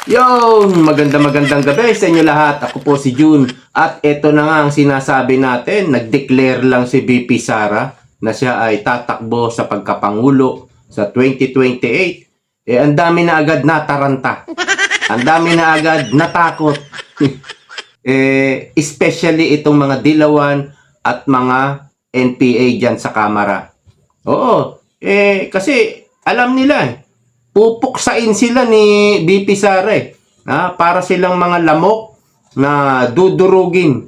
Magandang gabi sa inyo lahat. Ako po si June. At ito na nga ang sinasabi natin. Nag-declare lang si VP Sara na siya ay tatakbo sa pagkapangulo sa 2028. Ang dami na agad nataranta. Ang dami na agad natakot. Especially itong mga dilawan at mga NPA dyan sa Kamara. Oo. Kasi alam nila pupuksain sila ni VP Sara para silang mga lamok na dudurugin.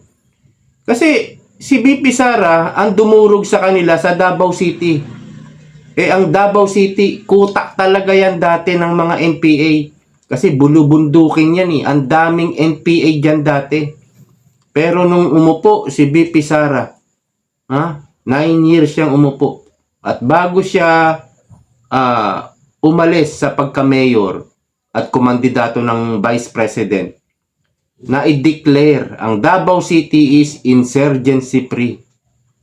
Kasi si VP Sara ang dumurog sa kanila sa Davao City. Ang Davao City, kutak talaga yan dati ng mga NPA. Kasi bulubundukin yan Ang daming NPA dyan dati. Pero nung umupo si VP Sara, 9 years siyang umupo. At bago siya umalis sa pagka-mayor at kumandidato ng vice president, na i-declare ang Davao City is insurgency free.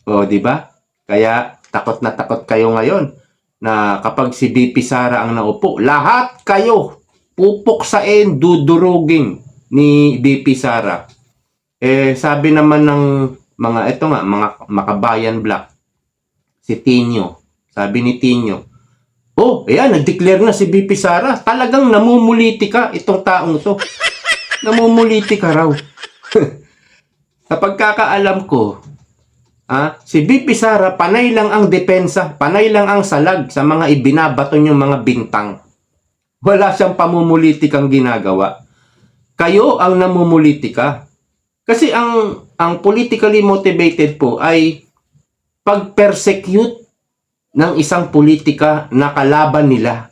Di ba? Kaya takot na takot kayo ngayon na kapag si VP Sara ang naupo, lahat kayo pupuksain, dudurugin ni VP Sara. Sabi naman ng mga makabayan black, si Tinio, sabi ni Tinio, nag-declare na si VP Sara. Talagang namumulitika itong taong to. Namumulitika raw. Sa pagkakaalam ko, si VP Sara, panay lang ang depensa, panay lang ang salag sa mga ibinabato niyong mga bintang. Wala siyang pamumulitikang ginagawa. Kayo ang namumulitika. Kasi ang politically motivated po ay pag-persecute ng isang politika na kalaban nila.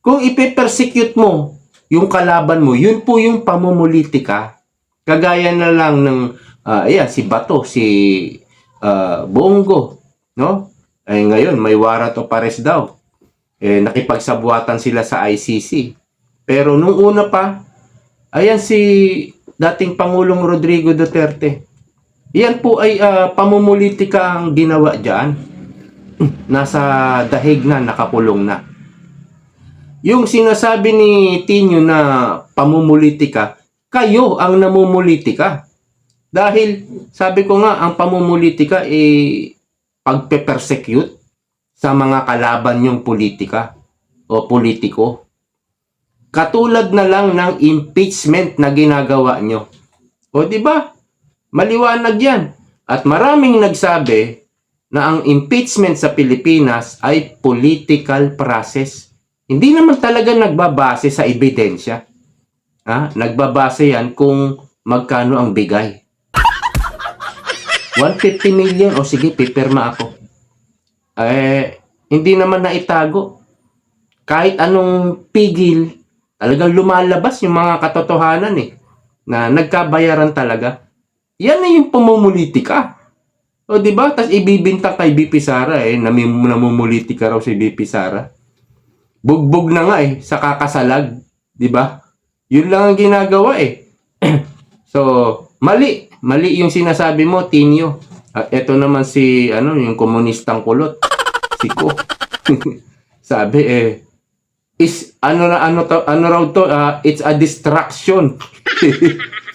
Kung ipe-persecute mo yung kalaban mo, yun po yung pamumulitika. Kagaya na lang ng si Bato, si Bongo, no? Ngayon may warrant of arrest daw. Nakipagsabuatan sila sa ICC. Pero nung una pa, si dating Pangulong Rodrigo Duterte. Yan po ay pamumulitika ang ginawa diyan. Nasa dahig na, nakakulong na. Yung sinasabi ni Tinio na pamumulitika, kayo ang namumulitika. Dahil, sabi ko nga, ang pamumulitika pagpe-persecute sa mga kalaban yung politika o politiko. Katulad na lang ng impeachment na ginagawa nyo. Di ba? Maliwanag yan. At maraming nagsabi na ang impeachment sa Pilipinas ay political process. Hindi naman talaga nagbabase sa ebidensya. Nagbabase yan kung magkano ang bigay. 150 million, sige, pipirma ako. Hindi naman naitago. Kahit anong pigil, talagang lumalabas yung mga katotohanan na nagkabayaran talaga. Yan na yung pamumulitika. Di ba? Tapos ibibintang kay VP Sara namumulitika raw si VP Sara. Bugbog na nga sa kakasalag, di ba? Yun lang ang ginagawa So, mali yung sinasabi mo, Tinio. At eto naman si yung komunistang kulot, si Ko. Sabi it's a distraction.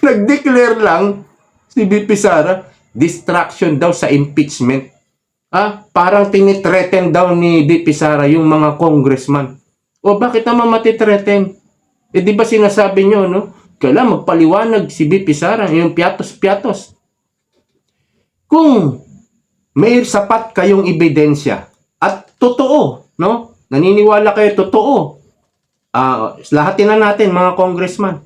Nag-declare lang si VP Sara, distraction daw sa impeachment. Parang tinitreten daw ni VP Sara yung mga congressman. Bakit naman matitreten? Di ba sinasabi nyo, kailangan magpaliwanag si VP Sara, yung piatos-piatos. Kung may sapat kayong ebidensya at totoo, naniniwala kayo totoo, lahatin na natin mga congressman,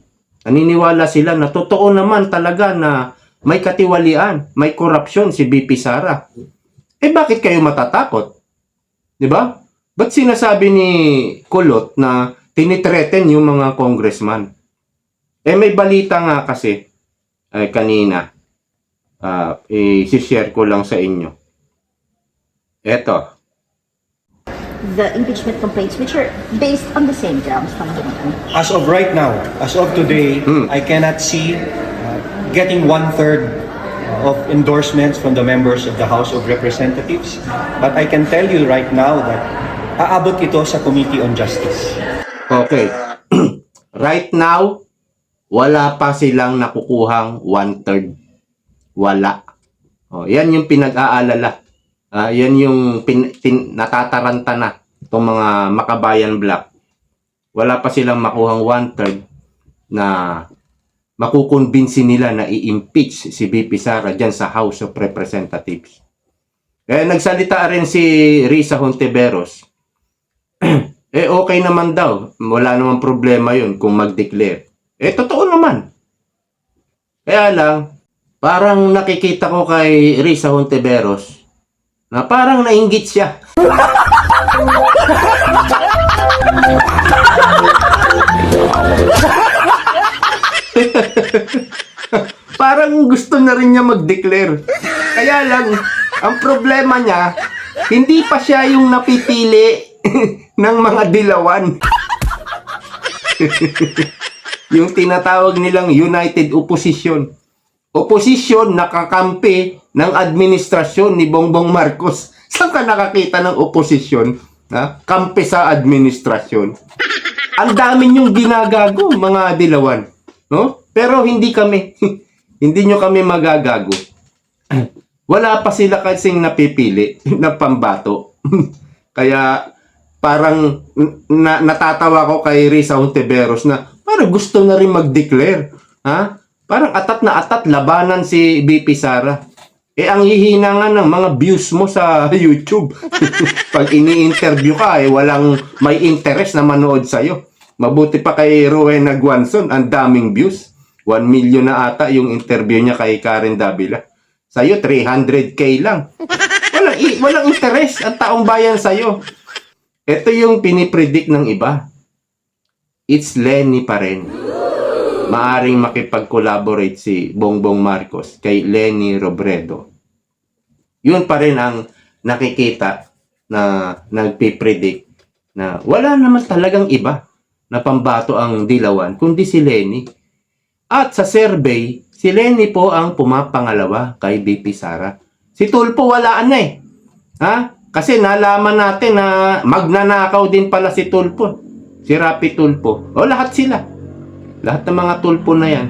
naniniwala sila na totoo naman talaga na may katiwalian, may korupsyon si VP Sara. Bakit kayo matatakot? Di ba? Ba't sinasabi ni Kulot na tinitreten yung mga congressman? May balita nga kasi kanina. I-share ko lang sa inyo. Eto. The impeachment complaints which are based on the same grounds. As of right now, as of today, I cannot see getting 1/3 of endorsements from the members of the House of Representatives. But I can tell you right now that aabot ito sa Committee on Justice. Okay. right now, wala pa silang nakukuhang 1/3. Wala. O, yan yung pinag-aalala. Yan yung natataranta na itong mga Makabayan Black. Wala pa silang makuhang 1/3 na makukonbinsi nila na i-impeach si VP Sara dyan sa House of Representatives. Nagsalita rin si Risa Hontiveros. Okay naman daw. Wala namang problema yun kung mag-declare. Totoo naman. Kaya lang, parang nakikita ko kay Risa Hontiveros na parang nainggit siya. Parang gusto na rin niya mag-declare. Kaya lang, ang problema niya, hindi pa siya yung napipili ng mga dilawan. Yung tinatawag nilang United Opposition. Oposisyon nakakampi ng administrasyon ni Bongbong Marcos. Saan ka nakakita ng oposisyon? Kampi sa administrasyon. Ang dami niyong ginagago, mga dilawan. No? Pero hindi kami. Hindi nyo kami magagago. Wala pa sila kasing napipili na pambato. Kaya parang natatawa ko kay Risa Hontiveros na parang gusto na rin mag-declare. Parang atat na atat labanan si VP Sara. Ang hihina nga ng mga views mo sa YouTube. Pag ini-interview ka, walang may interest na manood sa'yo. Mabuti pa kay Rowena Guanzon, ang daming views. 1 million na ata yung interview niya kay Karen Davila. Sa'yo, 300k lang. Walang interest ang taong bayan sa'yo. Ito yung pinipredict ng iba. It's Lenny pa rin. Maaring makipag-collaborate si Bongbong Marcos kay Lenny Robredo. Yun pa rin ang nakikita na nagpipredict na wala naman talagang iba na pambato ang dilawan kundi si Lenny. At sa survey, si Lenny po ang pumapangalawa kay VP Sara. Si Tulfo wala na eh. Kasi nalaman natin na magnanakaw din pala si Tulfo. Si Rapi Tulfo. Lahat sila. Lahat ng mga Tulfo na yan.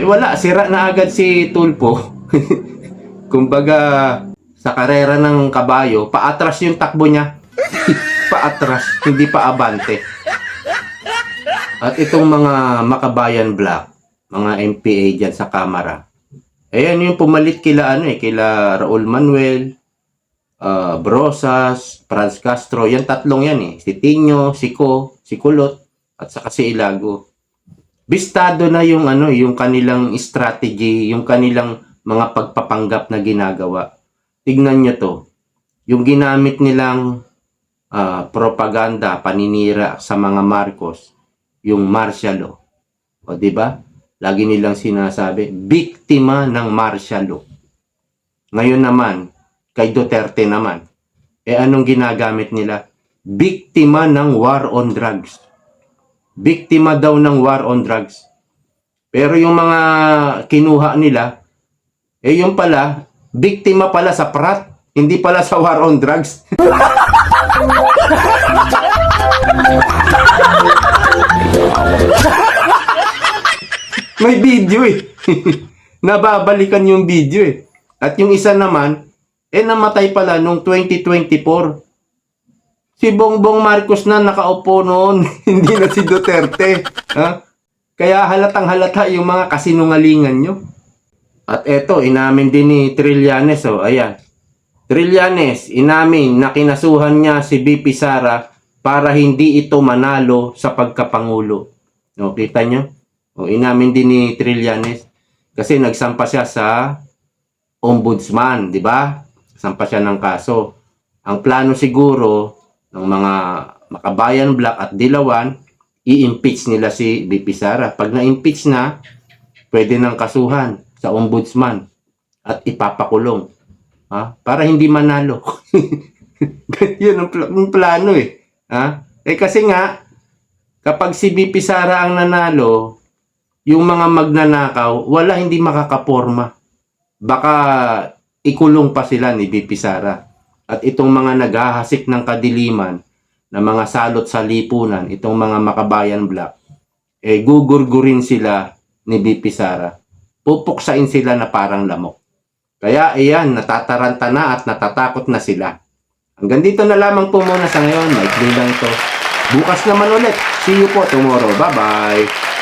Wala. Sira na agad si Tulfo. Kumbaga, sa karera ng kabayo, paatras yung takbo niya. Paatras, hindi pa abante. At itong mga Makabayan Black, mga MPA dyan sa Kamara, ayan yung pumalit kila kila Raul Manuel, Brosas, Franz Castro, yan tatlong yan si Tino, si Ko, si Kulot, at saka si Ilago. Bistado na yung yung kanilang strategy, yung kanilang mga pagpapanggap na ginagawa. Tignan nyo to. Yung ginamit nilang propaganda, paninira sa mga Marcos, yung martial law. O di ba? Lagi nilang sinasabi, biktima ng martial law. Ngayon naman, kay Duterte naman, anong ginagamit nila? Biktima ng war on drugs. Biktima daw ng war on drugs. Pero yung mga kinuha nila, yung pala, biktima pala sa prat, hindi pala sa war on drugs. May video Nababalikan yung video At yung isa naman, namatay pala nung 2024. Si Bongbong Marcos na nakaupo noon, hindi na si Duterte. Kaya halatang halata yung mga kasinungalingan nyo. At eto, inamin din ni Trillanes. Ayan. Trillanes, inamin na kinasuhan niya si VP Sara para hindi ito manalo sa pagkapangulo. Kita nyo? Inamin din ni Trillanes. Kasi nagsampa siya sa ombudsman, di ba? Sampa siya ng kaso. Ang plano siguro ng mga Makabayan Black at Dilawan, i-impeach nila si VP Sara. Pag na-impeach na, pwede nang kasuhan sa ombudsman at ipapakulong. Para hindi manalo. Yun ang plano kasi nga, kapag si VP Sara ang nanalo, yung mga magnanakaw, hindi makakaporma. Baka ikulong pa sila ni VP Sara. At itong mga naghahasik ng kadiliman, na mga salot sa lipunan, itong mga Makabayan Black, gugurgurin sila ni BP Sara. Pupuksain sila na parang lamok. Kaya ayan, natataranta na at natatakot na sila. Hanggang dito na lamang po muna sa ngayon. Maikli lang ito. Bukas naman ulit. See you po tomorrow. Bye-bye.